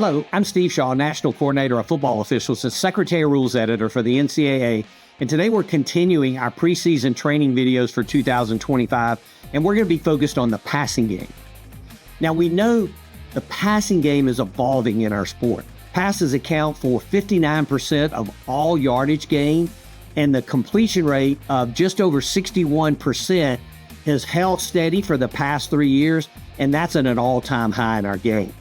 Hello, I'm Steve Shaw, National Coordinator of Football Officials and Secretary of Rules Editor for the NCAA. And today we're continuing our preseason training videos for 2025, and we're going to be focused on the passing game. Now, we know the passing game is evolving in our sport. Passes account for 59% of all yardage gain, and the completion rate of just over 61% has held steady for the past 3 years, and that's at an all-time high in our game.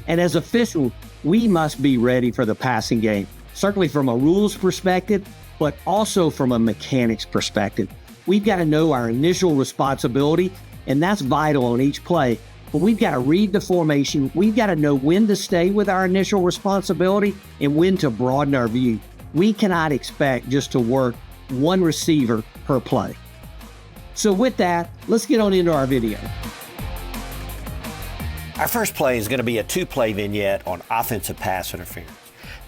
And as officials, we must be ready for the passing game, certainly from a rules perspective, but also from a mechanics perspective. We've got to know our initial responsibility, and that's vital on each play. But we've got to read the formation. We've got to know when to stay with our initial responsibility and when to broaden our view. We cannot expect just to work one receiver per play. So with that, let's get on into our video. Our first play is going to be a two-play vignette on offensive pass interference.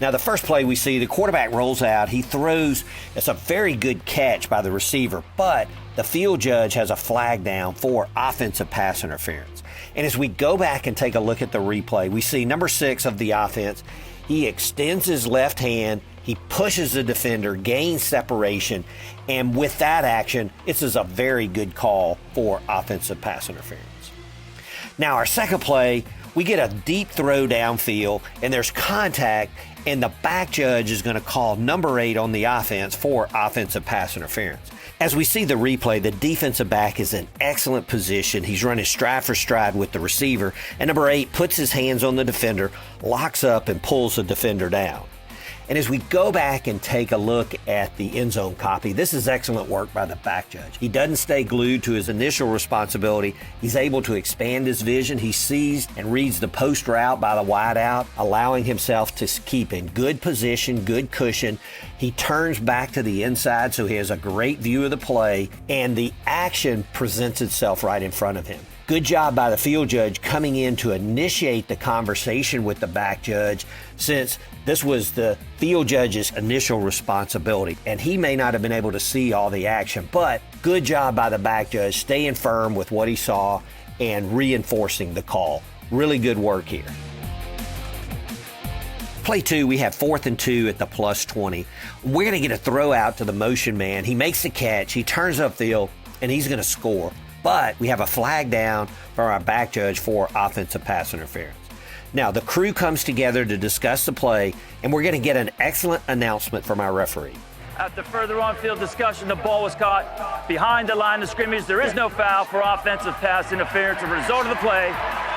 Now, the first play we see, the quarterback rolls out, he throws, it's a very good catch by the receiver, but the field judge has a flag down for offensive pass interference. And as we go back and take a look at the replay, we see number 6 of the offense, he extends his left hand, he pushes the defender, gains separation, and with that action, this is a very good call for offensive pass interference. Now, our second play, we get a deep throw downfield, and there's contact, and the back judge is going to call number 8 on the offense for offensive pass interference. As we see the replay, the defensive back is in excellent position. He's running stride for stride with the receiver, and number 8 puts his hands on the defender, locks up, and pulls the defender down. And as we go back and take a look at the end zone copy, this is excellent work by the back judge. He doesn't stay glued to his initial responsibility. He's able to expand his vision. He sees and reads the post route by the wide out, allowing himself to keep in good position, good cushion. He turns back to the inside so he has a great view of the play, and the action presents itself right in front of him. Good job by the field judge coming in to initiate the conversation with the back judge, since this was the field judge's initial responsibility. And he may not have been able to see all the action, but good job by the back judge staying firm with what he saw and reinforcing the call. Really good work here. Play 2, we have 4th and 2 at the +20. We're going to get a throw out to the motion man. He makes the catch, he turns upfield, and he's going to score. But we have a flag down from our back judge for offensive pass interference. Now, the crew comes together to discuss the play, and we're going to get an excellent announcement from our referee. After further on-field discussion, the ball was caught behind the line of scrimmage. There is no foul for offensive pass interference. The result of the play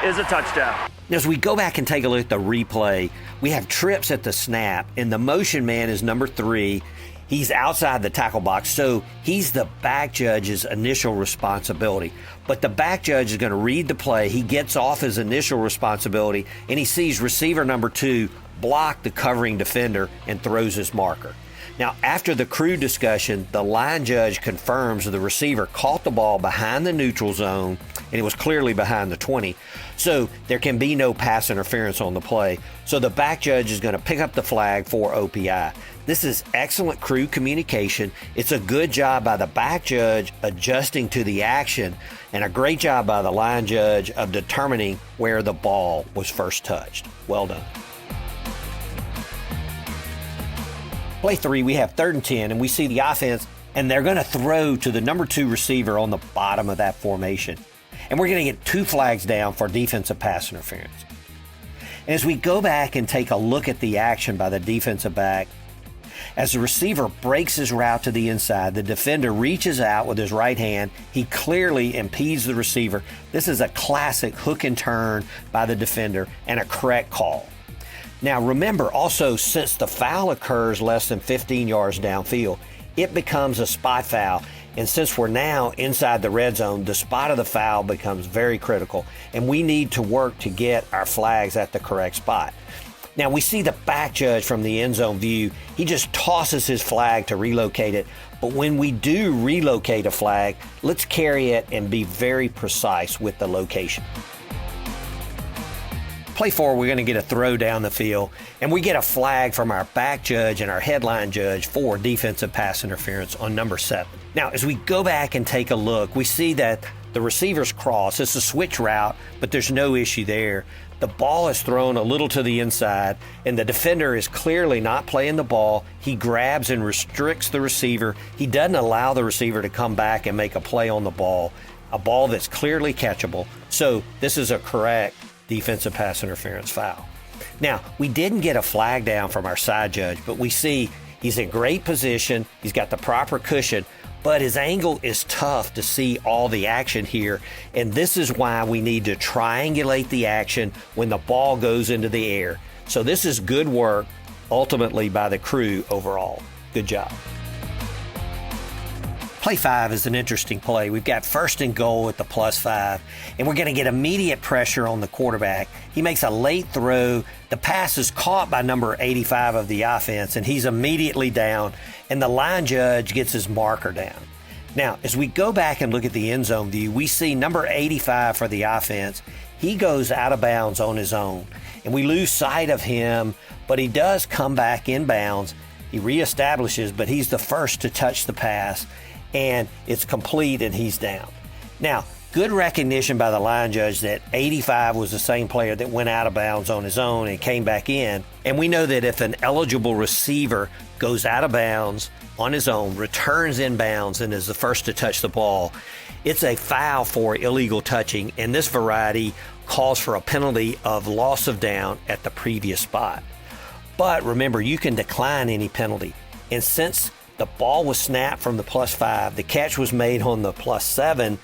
is a touchdown. As we go back and take a look at the replay, we have trips at the snap, and the motion man is number 3. He's outside the tackle box, so he's the back judge's initial responsibility. But the back judge is going to read the play. He gets off his initial responsibility, and he sees receiver number 2 block the covering defender and throws his marker. Now, after the crew discussion, the line judge confirms the receiver caught the ball behind the neutral zone, and it was clearly behind the 20. So there can be no pass interference on the play. So the back judge is going to pick up the flag for OPI. This is excellent crew communication. It's a good job by the back judge adjusting to the action, and a great job by the line judge of determining where the ball was first touched. Well done. Play 3, we have 3rd and 10, and we see the offense, and they're going to throw to the number 2 receiver on the bottom of that formation. And we're going to get 2 flags down for defensive pass interference. And as we go back and take a look at the action by the defensive back, as the receiver breaks his route to the inside, the defender reaches out with his right hand. He clearly impedes the receiver. This is a classic hook and turn by the defender and a correct call. Now remember also, since the foul occurs less than 15 yards downfield, it becomes a spot foul. And since we're now inside the red zone, the spot of the foul becomes very critical, and we need to work to get our flags at the correct spot. Now we see the back judge from the end zone view. He just tosses his flag to relocate it. But when we do relocate a flag, let's carry it and be very precise with the location. Play 4, we're going to get a throw down the field, and we get a flag from our back judge and our headline judge for defensive pass interference on number 7. Now, as we go back and take a look, we see that the receiver's cross. It's a switch route, but there's no issue there. The ball is thrown a little to the inside, and the defender is clearly not playing the ball. He grabs and restricts the receiver. He doesn't allow the receiver to come back and make a play on the ball, a ball that's clearly catchable. So this is a correct defensive pass interference foul. Now, we didn't get a flag down from our side judge, but we see he's in great position. He's got the proper cushion, but his angle is tough to see all the action here. And this is why we need to triangulate the action when the ball goes into the air. So this is good work ultimately by the crew overall. Good job. Play 5 is an interesting play. We've got 1st and goal at the +5, and we're going to get immediate pressure on the quarterback. He makes a late throw. The pass is caught by number 85 of the offense, and he's immediately down, and the line judge gets his marker down. Now, as we go back and look at the end zone view, we see number 85 for the offense. He goes out of bounds on his own, and we lose sight of him, but he does come back in bounds. He reestablishes, but he's the first to touch the pass, and it's complete and he's down. Now, good recognition by the line judge that 85 was the same player that went out of bounds on his own and came back in. And we know that if an eligible receiver goes out of bounds on his own, returns in bounds, and is the first to touch the ball, it's a foul for illegal touching, and this variety calls for a penalty of loss of down at the previous spot. But remember, you can decline any penalty. And since the ball was snapped from the +5, the catch was made on the +7,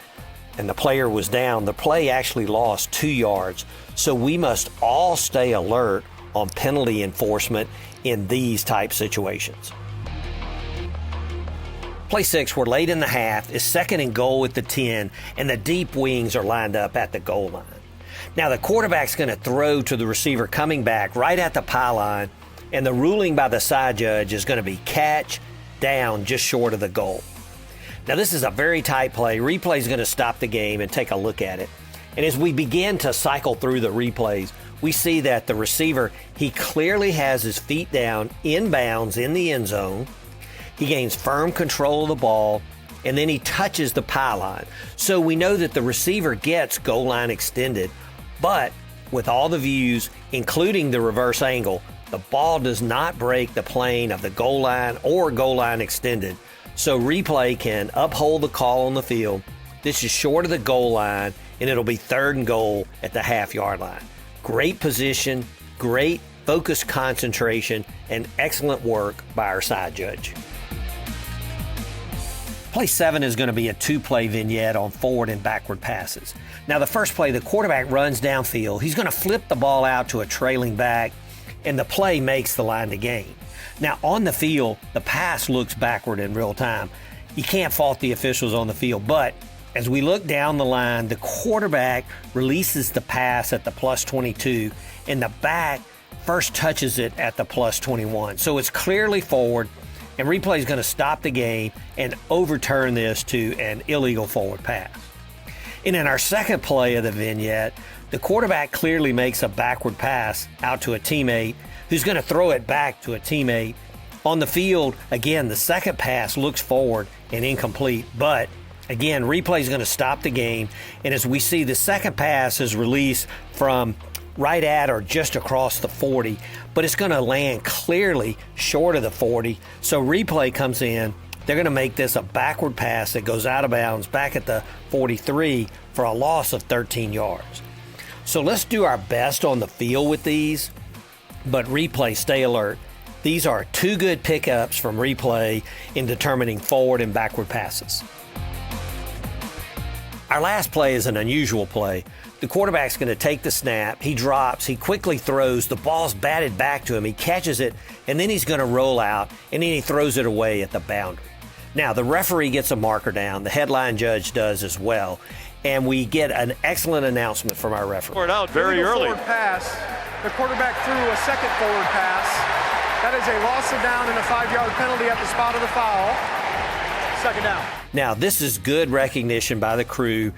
and the player was down, the play actually lost 2 yards. So we must all stay alert on penalty enforcement in these type situations. Play 6, we're late in the half, is 2nd and goal at the 10, and the deep wings are lined up at the goal line. Now the quarterback's going to throw to the receiver coming back right at the pylon, and the ruling by the side judge is going to be catch down just short of the goal. Now this is a very tight play. Replay is going to stop the game and take a look at it. And as we begin to cycle through the replays, we see that the receiver, he clearly has his feet down in bounds in the end zone. He gains firm control of the ball, and then he touches the pylon. So we know that the receiver gets goal line extended, but with all the views, including the reverse angle, the ball does not break the plane of the goal line or goal line extended. So replay can uphold the call on the field. This is short of the goal line, and it'll be 3rd and goal at the half-yard line. Great position, great focused concentration, and excellent work by our side judge. Play 7 is going to be a 2-play vignette on forward and backward passes. Now the first play, the quarterback runs downfield. He's going to flip the ball out to a trailing back, and the play makes the line to gain. Now on the field, the pass looks backward in real time. You can't fault the officials on the field, but as we look down the line, the quarterback releases the pass at the +22, and the back first touches it at the +21. So it's clearly forward, and replay is going to stop the game and overturn this to an illegal forward pass. And in our second play of the vignette, the quarterback clearly makes a backward pass out to a teammate who's going to throw it back to a teammate. On the field, again, the second pass looks forward and incomplete, but again, replay is going to stop the game. And as we see, the second pass is released from right at or just across the 40, but it's going to land clearly short of the 40. So replay comes in. They're going to make this a backward pass that goes out of bounds back at the 43 for a loss of 13 yards. So let's do our best on the field with these, but replay, stay alert. These are 2 good pickups from replay in determining forward and backward passes. Our last play is an unusual play. The quarterback's going to take the snap. He drops. He quickly throws. The ball's batted back to him. He catches it, and then he's going to roll out, and then he throws it away at the boundary. Now, the referee gets a marker down. The headline judge does as well. And we get an excellent announcement from our referee. Forward out very early. Forward pass. The quarterback threw a second forward pass. That is a loss of down and a 5-yard penalty at the spot of the foul. 2nd down. Now, this is good recognition by the crew.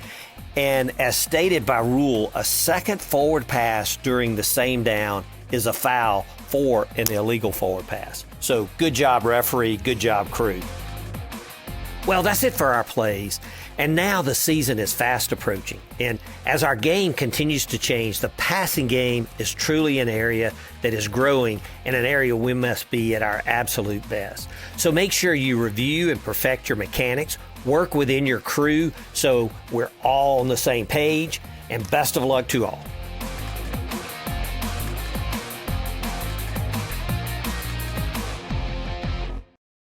And as stated by rule, a second forward pass during the same down is a foul for an illegal forward pass. So good job, referee. Good job, crew. Well, that's it for our plays. And now the season is fast approaching. And as our game continues to change, the passing game is truly an area that is growing and an area we must be at our absolute best. So make sure you review and perfect your mechanics, work within your crew so we're all on the same page, and best of luck to all.